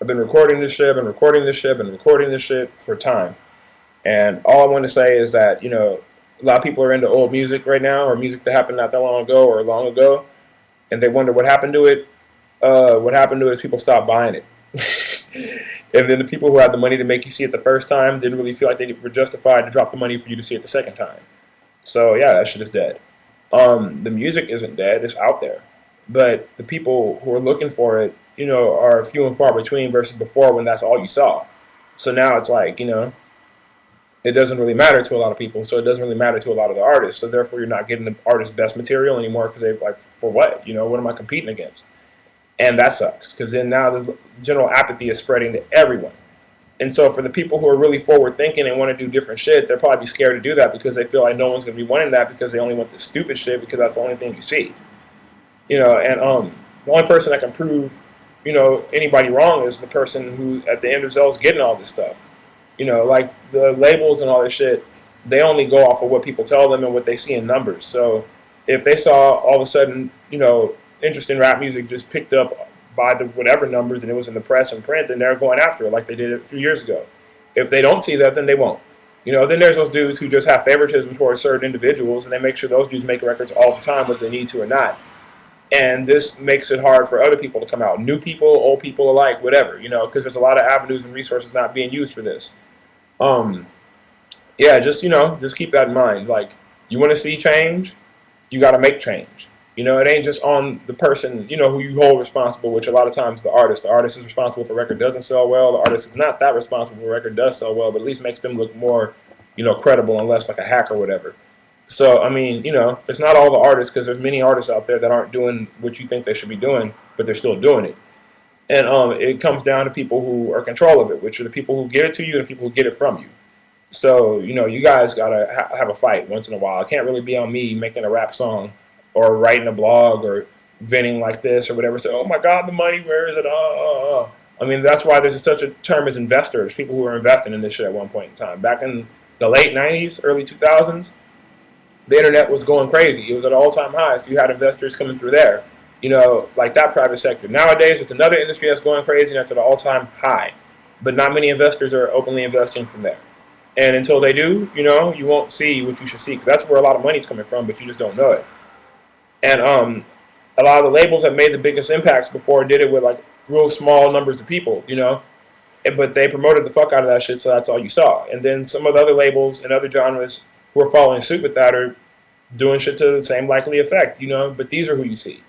I've been recording this shit, I've been recording this shit, I've been recording this shit for time. And all I want to say is that, a lot of people are into old music right now, or music that happened not that long ago or long ago, and they wonder what happened to it. What happened to it is people stopped buying it. And then the people who had the money to make you see it the first time didn't really feel like they were justified to drop the money for you to see it the second time. So yeah, that shit is dead. The music isn't dead; it's out there, but the people who are looking for it, are few and far between versus before when that's all you saw. So now it's like, it doesn't really matter to a lot of people. So it doesn't really matter to a lot of the artists. So therefore, you're not getting the artist's best material anymore because they like, for what? What am I competing against? And that sucks because then now the general apathy is spreading to everyone. And so for the people who are really forward thinking and want to do different shit, they're probably scared to do that because they feel like no one's going to be wanting that because they only want the stupid shit because that's the only thing you see. And the only person that can prove, anybody wrong is the person who at the end themselves getting all this stuff. Like the labels and all this shit, they only go off of what people tell them and what they see in numbers. So if they saw all of a sudden, interest in rap music just picked up by the whatever numbers and it was in the press and print, then they're going after it like they did a few years ago. If they don't see that, then they won't. Then there's those dudes who just have favoritism towards certain individuals and they make sure those dudes make records all the time whether they need to or not. And this makes it hard for other people to come out, new people, old people alike, whatever, because there's a lot of avenues and resources not being used for this. Um, yeah, just keep that in mind. Like, you want to see change, you got to make change. It ain't just on the person, who you hold responsible, which a lot of times the artist. The artist is responsible for a record doesn't sell well. The artist is not that responsible for a record does sell well, but at least makes them look more, credible and less like a hack or whatever. So, I mean, it's not all the artists because there's many artists out there that aren't doing what you think they should be doing, but they're still doing it. And it comes down to people who are in control of it, which are the people who give it to you and the people who get it from you. So, you guys got to have a fight once in a while. It can't really be on me making a rap song or writing a blog or venting like this or whatever. Say, oh my God, the money, where is it? I mean, that's why there's such a term as investors, people who are investing in this shit at one point in time. Back in the late 90s, early 2000s, the internet was going crazy. It was at all-time highs. So you had investors coming through there, like that private sector. Nowadays, it's another industry that's going crazy, and that's at an all-time high. But not many investors are openly investing from there. And until they do, you won't see what you should see. Because that's where a lot of money's coming from, but you just don't know it. And a lot of the labels that made the biggest impacts before did it with, like, real small numbers of people, but they promoted the fuck out of that shit, so that's all you saw. And then some of the other labels and other genres who are following suit with that are doing shit to the same likely effect, but these are who you see.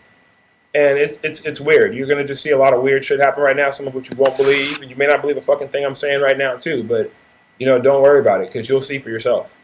And it's weird. You're gonna just see a lot of weird shit happen right now, some of which you won't believe, and you may not believe a fucking thing I'm saying right now too, but don't worry about it because you'll see for yourself.